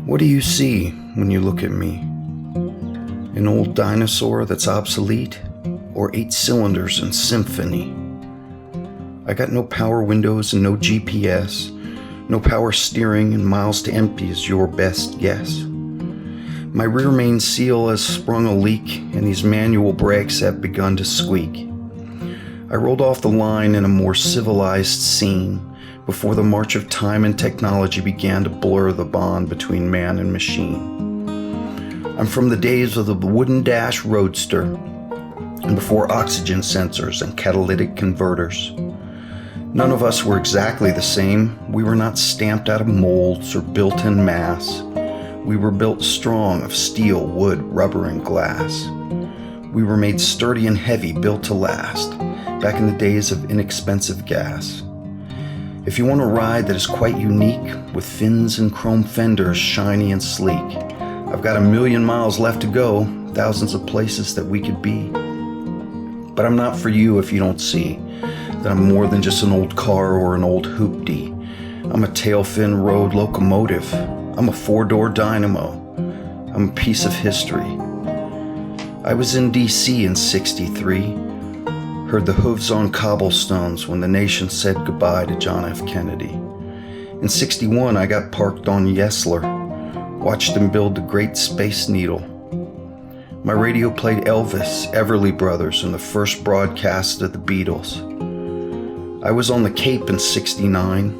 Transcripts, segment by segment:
What do you see when you look at me? An old dinosaur that's obsolete, or 8 cylinders and symphony? I got no power windows and no GPS, no power steering, and miles to empty is your best guess. My rear main seal has sprung a leak, and these manual brakes have begun to squeak. I rolled off the line in a more civilized scene before the march of time and technology began to blur the bond between man and machine. I'm from the days of the wooden dash roadster, and before oxygen sensors and catalytic converters. None of us were exactly the same. We were not stamped out of molds or built in mass. We were built strong of steel, wood, rubber, and glass. We were made sturdy and heavy, built to last, back in the days of inexpensive gas. If you want a ride that is quite unique, with fins and chrome fenders, shiny and sleek, I've got 1,000,000 miles left to go, thousands of places that we could be. But I'm not for you if you don't see that I'm more than just an old car or an old hoopty. I'm a tail-fin road locomotive. I'm a 4-door dynamo. I'm a piece of history. I was in D.C. in '63. Heard the hooves on cobblestones when the nation said goodbye to John F. Kennedy. In '61, I got parked on Yesler, watched them build the Great Space Needle. My radio played Elvis, Everly Brothers, and the first broadcast of the Beatles. I was on the Cape in '69,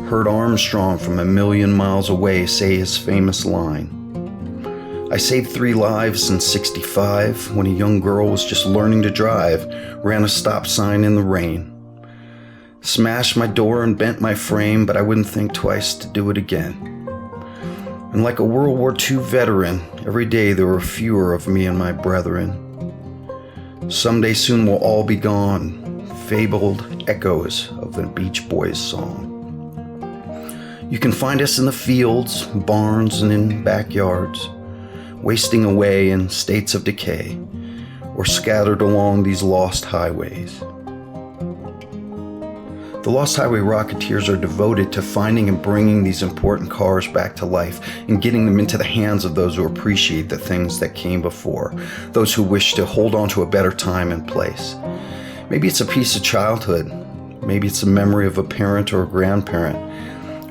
heard Armstrong from 1,000,000 miles away say his famous line. I saved 3 lives in '65 when a young girl was just learning to drive, ran a stop sign in the rain. Smashed my door and bent my frame, but I wouldn't think twice to do it again. And like a World War II veteran, every day there were fewer of me and my brethren. Someday soon we'll all be gone, fabled echoes of the Beach Boys song. You can find us in the fields, barns, and in backyards, wasting away in states of decay, or scattered along these lost highways. The Lost Highway Rocketeers are devoted to finding and bringing these important cars back to life and getting them into the hands of those who appreciate the things that came before, those who wish to hold on to a better time and place. Maybe it's a piece of childhood, maybe it's a memory of a parent or a grandparent,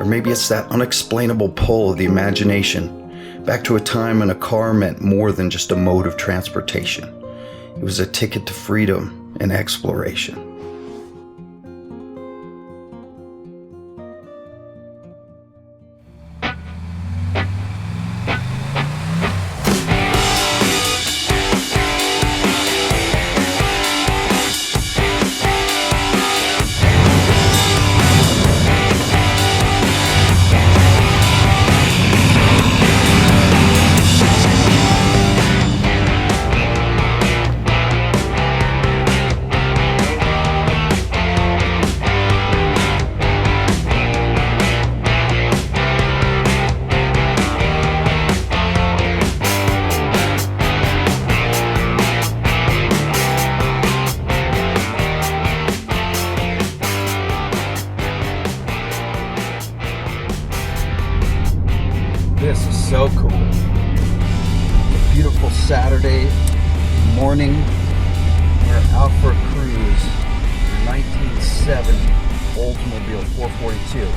or maybe it's that unexplainable pull of the imagination back to a time when a car meant more than just a mode of transportation. It was a ticket to freedom and exploration. This is so cool. A beautiful Saturday morning. We're out for a cruise. 1970 Oldsmobile 442.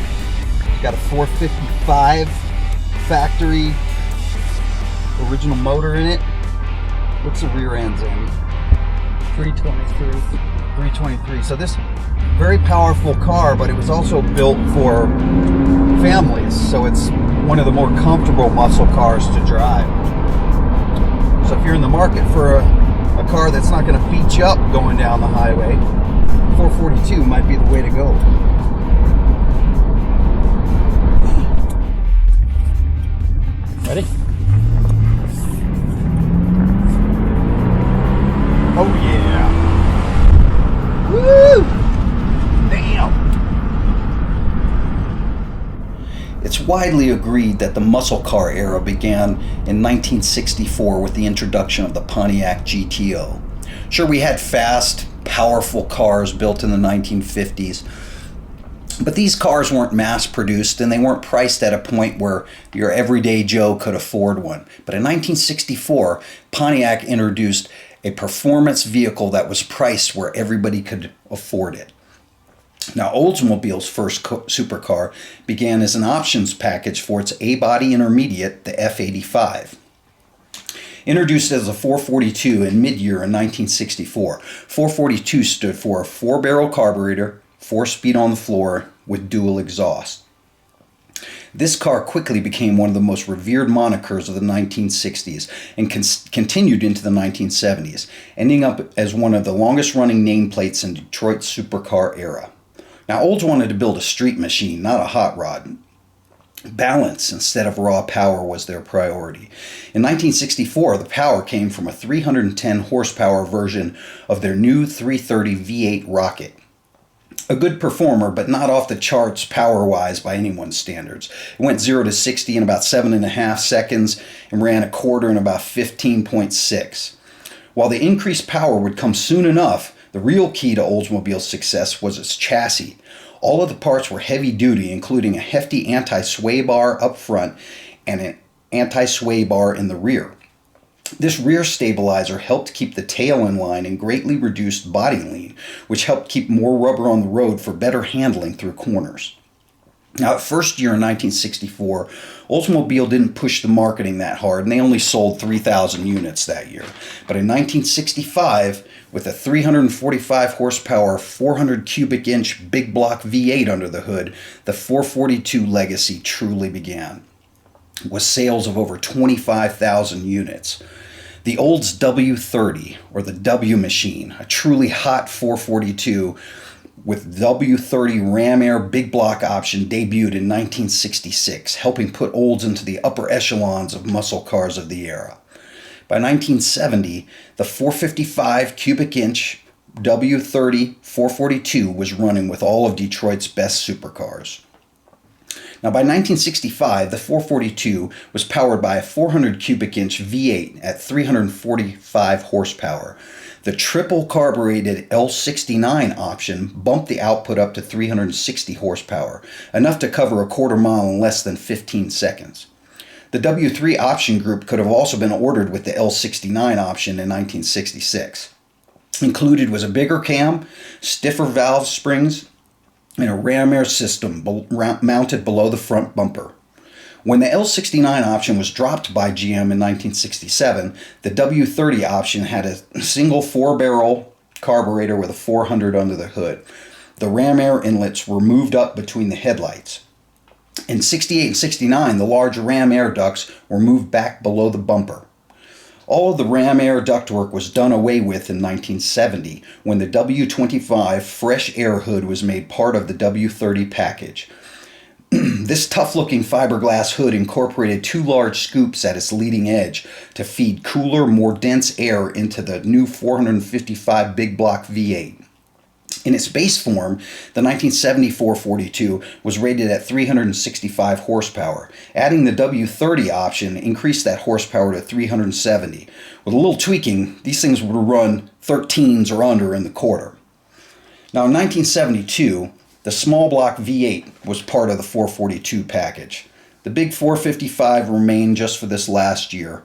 It's got a 455 factory original motor in it. What's the rear end's in? 323. So this very powerful car, but it was also built for families, so it's one of the more comfortable muscle cars to drive. So if you're in the market for a car that's not going to beat you up going down the highway, 442 might be the way to go. Ready? Oh yeah! Woo! Damn! It's widely agreed that the muscle car era began in 1964 with the introduction of the Pontiac GTO. Sure, we had fast, powerful cars built in the 1950s, But these cars weren't mass produced, and they weren't priced at a point where your everyday Joe could afford one. But in 1964, Pontiac introduced a performance vehicle that was priced where everybody could afford it. Now, Oldsmobile's first supercar began as an options package for its A-body intermediate, the F-85. Introduced as a 442 in mid-year in 1964, 442 stood for a 4-barrel carburetor, 4-speed on the floor with dual exhaust. This car quickly became one of the most revered monikers of the 1960s and continued into the 1970s, ending up as one of the longest-running nameplates in Detroit's supercar era. Now, Olds wanted to build a street machine, not a hot rod. Balance instead of raw power was their priority. In 1964, the power came from a 310 horsepower version of their new 330 V8 Rocket. A good performer, but not off the charts power-wise by anyone's standards. It went 0 to 60 in about 7.5 seconds and ran a quarter in about 15.6. While the increased power would come soon enough, the real key to Oldsmobile's success was its chassis. All of the parts were heavy-duty, including a hefty anti-sway bar up front and an anti-sway bar in the rear. This rear stabilizer helped keep the tail in line and greatly reduced body lean, which helped keep more rubber on the road for better handling through corners. Now, at first year in 1964, Oldsmobile didn't push the marketing that hard, and they only sold 3,000 units that year. But in 1965, with a 345 horsepower, 400 cubic inch big block V8 under the hood, the 442 legacy truly began, with sales of over 25,000 units. The Olds W30, or the W machine, a truly hot 442 with W30 Ram Air big block option, debuted in 1966, helping put Olds into the upper echelons of muscle cars of the era. By 1970, the 455 cubic inch W30 442 was running with all of Detroit's best supercars. Now, by 1965, the 442 was powered by a 400 cubic inch V8 at 345 horsepower. The triple carbureted L69 option bumped the output up to 360 horsepower, enough to cover a quarter mile in less than 15 seconds. The W3 option group could have also been ordered with the L69 option in 1966. Included was a bigger cam, stiffer valve springs, and a ram air system mounted below the front bumper. When the L69 option was dropped by GM in 1967, the W30 option had a single 4-barrel carburetor with a 400 under the hood. The ram air inlets were moved up between the headlights. In 68 and 69, the large ram air ducts were moved back below the bumper. All of the ram air ductwork was done away with in 1970 when the W25 fresh air hood was made part of the W30 package. This tough-looking fiberglass hood incorporated 2 large scoops at its leading edge to feed cooler, more dense air into the new 455 big block V8. In its base form, the 1970 442 was rated at 365 horsepower. Adding the W30 option increased that horsepower to 370. With a little tweaking, these things would run 13s or under in the quarter. Now, in 1972, the small block V8 was part of the 442 package. The big 455 remained just for this last year.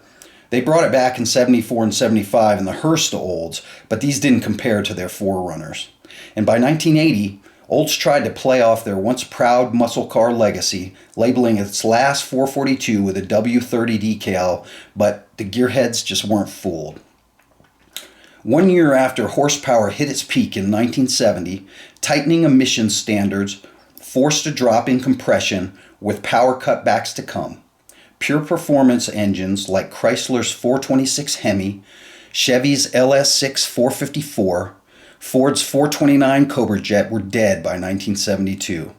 They brought it back in 74 and 75 in the Hearst Olds, but these didn't compare to their forerunners. And by 1980, Olds tried to play off their once proud muscle car legacy, labeling its last 442 with a W30 decal, but the gearheads just weren't fooled. 1 year after horsepower hit its peak in 1970, tightening emission standards forced a drop in compression with power cutbacks to come. Pure performance engines like Chrysler's 426 Hemi, Chevy's LS6 454, Ford's 429 Cobra Jet were dead by 1972.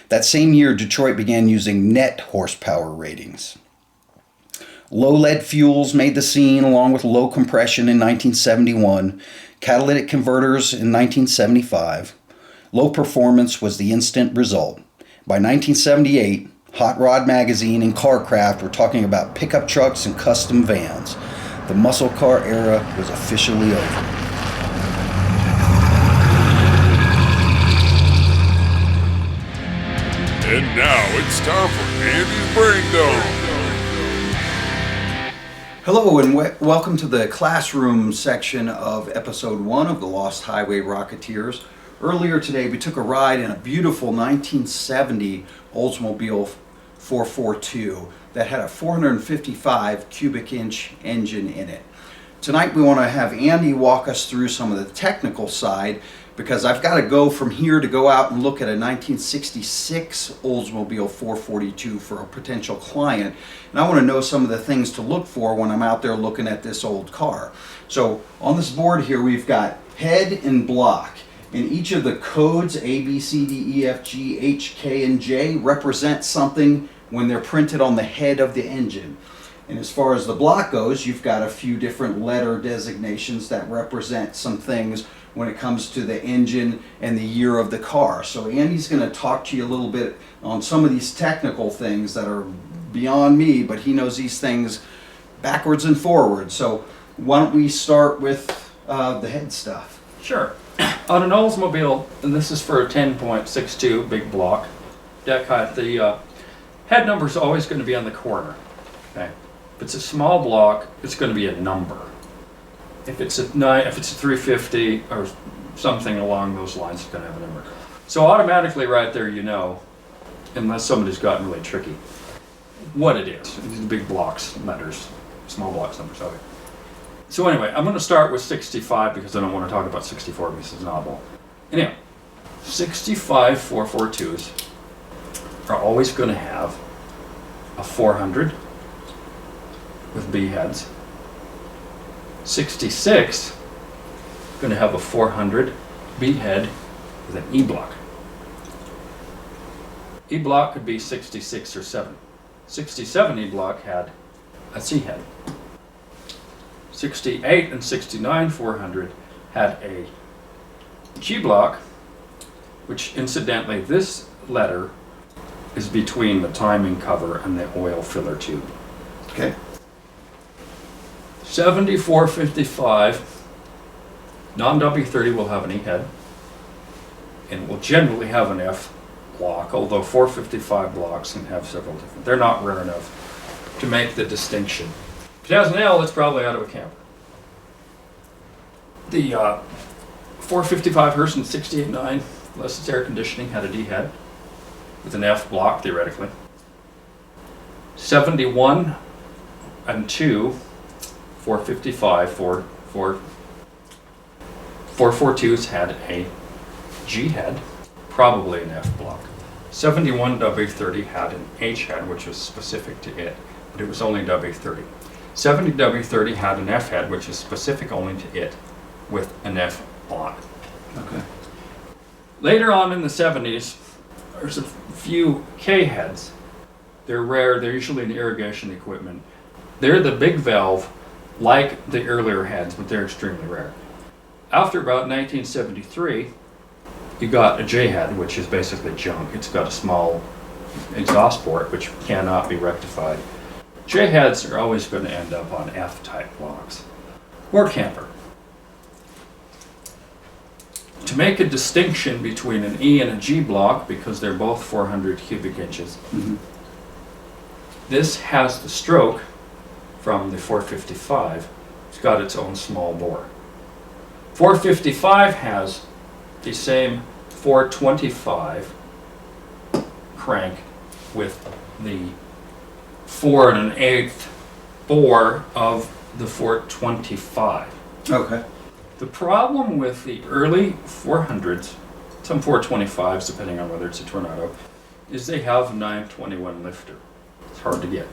That same year, Detroit began using net horsepower ratings. Low lead fuels made the scene along with low compression in 1971, catalytic converters in 1975. Low performance was the instant result. By 1978, Hot Rod Magazine and Carcraft were talking about pickup trucks and custom vans. The muscle car era was officially over. And now it's time for Andy's Brain Dump. Hello and welcome to the classroom section of episode 1 of the Lost Highway Rocketeers. Earlier today we took a ride in a beautiful 1970 Oldsmobile 442 that had a 455 cubic inch engine in it. Tonight we want to have Andy walk us through some of the technical side, because I've got to go from here to go out and look at a 1966 Oldsmobile 442 for a potential client, and I want to know some of the things to look for when I'm out there looking at this old car. So on this board here we've got head and block, and each of the codes A, B, C, D, E, F, G, H, K, and J represent something when they're printed on the head of the engine. And as far as the block goes, you've got a few different letter designations that represent some things when it comes to the engine and the year of the car. So Andy's going to talk to you a little bit on some of these technical things that are beyond me, but he knows these things backwards and forwards. So why don't we start with the head stuff? Sure. On an Oldsmobile, and this is for a 10.62 big block deck height, the head number is always going to be on the corner. Okay. If it's a small block, it's going to be a number. If it's a 350 or something along those lines, it's going to have a number. So automatically right there you know, unless somebody's gotten really tricky, what it is. These are big blocks, letters, small blocks, numbers. Okay. So anyway, I'm going to start with 65 because I don't want to talk about 64 because it's an oddball. Anyway, 65 442s are always going to have a 400 with B heads. 66 going to have a 400 B head with an E block. E block could be 66 or 7. 67 E block had a C head. 68 and 69 400 had a G block, which incidentally this letter is between the timing cover and the oil filler tube. Okay. 7455 non-W30 will have an E head and will generally have an F block, although 455 blocks can have several different. They're not rare enough to make the distinction. If it has an L, it's probably out of a camper. The 455 Hearst 68.9, unless it's air conditioning, had a D head with an F block theoretically. 71 and 2 455 442s had a G head, probably an F block. 71 W30 had an H head, which was specific to it, but it was only W30. 70 W30 had an F head, which is specific only to it, with an F block. Okay. Later on in the 70s, there's a few K heads. They're rare. They're usually in irrigation equipment. They're the big valve, like the earlier heads, but they're extremely rare. After about 1973, you got a J head, which is basically junk. It's got a small exhaust port, which cannot be rectified. J heads are always going to end up on F-type blocks or camper. To make a distinction between an E and a G block, because they're both 400 cubic inches, this has the stroke from the 455. It's got its own small bore. 455 has the same 425 crank with the 4 1/8 bore of the 425. Okay. The problem with the early 400s, some 425s depending on whether it's a Tornado, is they have a 921 lifter. It's hard to get.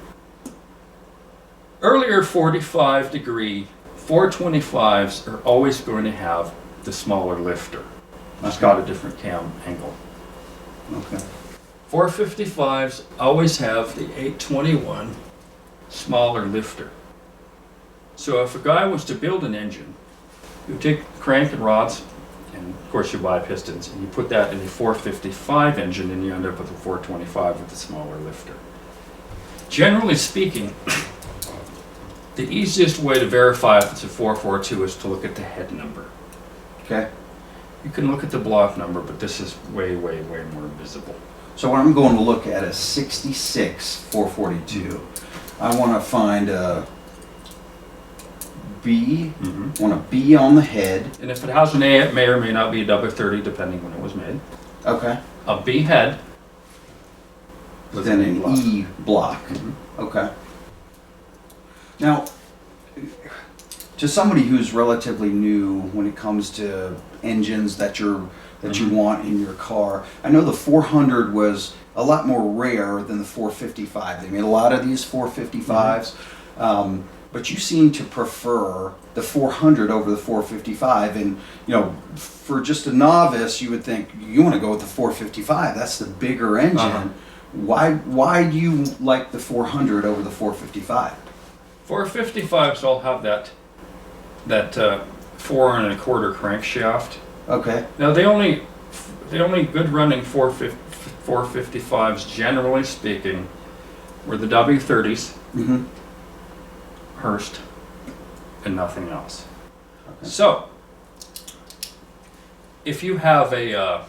Earlier 45 degree 425s are always going to have the smaller lifter. It's got a different cam angle. Okay. 455s always have the 821 smaller lifter. So if a guy was to build an engine, you take crank and rods, and of course you buy pistons, and you put that in a 455 engine and you end up with a 425 with a smaller lifter. Generally speaking, the easiest way to verify if it's a 442 is to look at the head number. Okay. You can look at the block number, but this is way, way, way more visible. So what I'm going to look at is 66 442. I want to find a B. Want a B on the head. And if it has an A, it may or may not be a W30, depending when it was made. Okay. A B head. With Then an an E block. Okay. Now, to somebody who's relatively new when it comes to engines that you want in your car, I know the 400 was a lot more rare than the 455. They made a lot of these 455s, but you seem to prefer the 400 over the 455. And you know, for just a novice, you would think you want to go with the 455. That's the bigger engine. Why do you like the 400 over the 455? 455s all have that 4 1/4 crankshaft. Okay. Now the only good running 455s, generally speaking, were the W30s, Hurst, and nothing else. Okay. So if you have a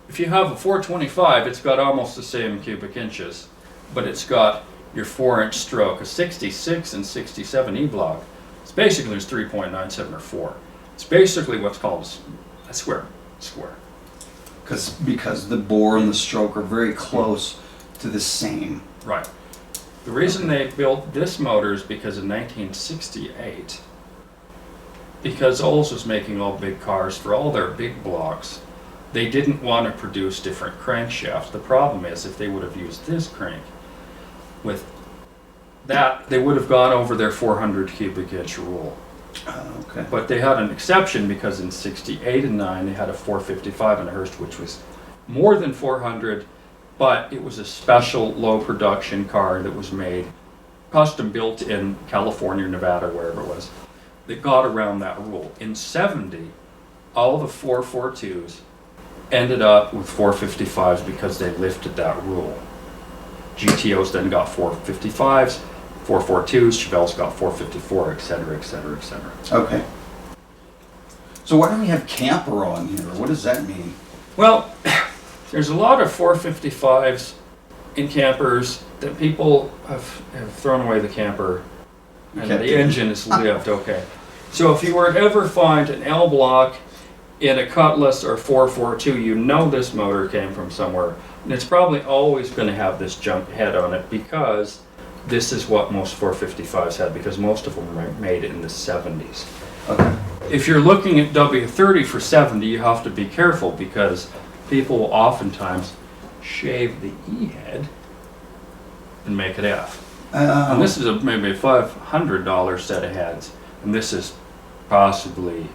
425, it's got almost the same cubic inches, but it's got your 4-inch stroke. A 66 and 67 E block, it's basically 3.97 or 4. It's basically what's called a square. Because the bore and the stroke are very close to the same. Right. The reason they built this motor is because in 1968, because Olds was making all big cars for all their big blocks, they didn't want to produce different crankshafts. The problem is, if they would have used this crank with that, they would have gone over their 400 cubic inch rule. Okay. But they had an exception because in 68 and 9 they had a 455 in a Hurst, which was more than 400, but it was a special low production car that was made, custom built in California, Nevada, wherever it was. They got around that rule. In 70, all the 442s ended up with 455s because they lifted that rule. GTOs then got 455s, 442s, Chevelle's got 454, etc., etc., etc. Okay. So why do we have camper on here? What does that mean? Well, there's a lot of 455s in campers that people have thrown away the camper and the engine is lived. Okay. So if you were to ever find an L block in a Cutlass or 442, you know this motor came from somewhere. And it's probably always going to have this jump head on it because this is what most 455s had, because most of them were made in the 70s. Okay. If you're looking at W30 for 70, you have to be careful because people will oftentimes shave the E head and make it F. And this is maybe a $500 set of heads, and this is possibly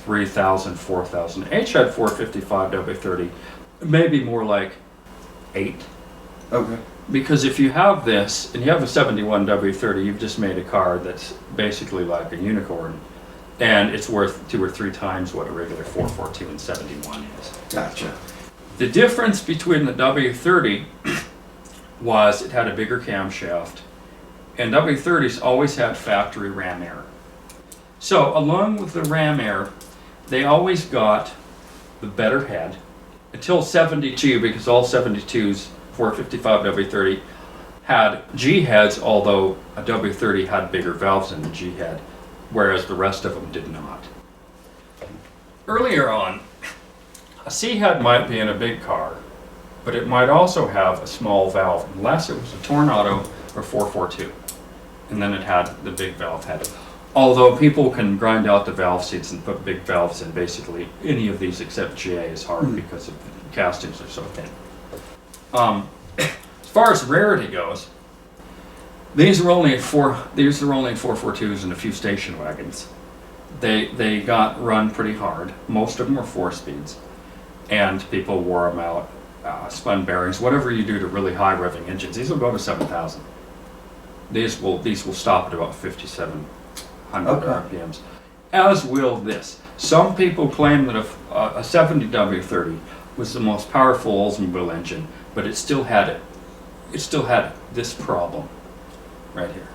$3,000, $4,000. H had 455 W30, maybe more like 8. Okay. Because if you have this, and you have a 71 W30, you've just made a car that's basically like a unicorn, and it's worth 2 or 3 times what a regular 442 and 71 is. Gotcha. The difference between the W30 was it had a bigger camshaft, and W30s always had factory ram air. So along with the ram air, they always got the better head until 72, because all 72s, 455 W30, had G heads, although a W30 had bigger valves in the G head, whereas the rest of them did not. Earlier on, a C head might be in a big car, but it might also have a small valve, unless it was a Tornado or 442, and then it had the big valve head. Although people can grind out the valve seats and put big valves in basically any of these except GA is hard because of the castings are so thin. As far as rarity goes, these are only 442s and a few station wagons. They got run pretty hard. Most of them were 4-speeds, and people wore them out. Spun bearings, whatever you do to really high revving engines. These will go to 7,000. These will stop at about 5,700 RPMs. As will this. Some people claim that a 70 W30 was the most powerful Oldsmobile engine, but it still had this problem right here.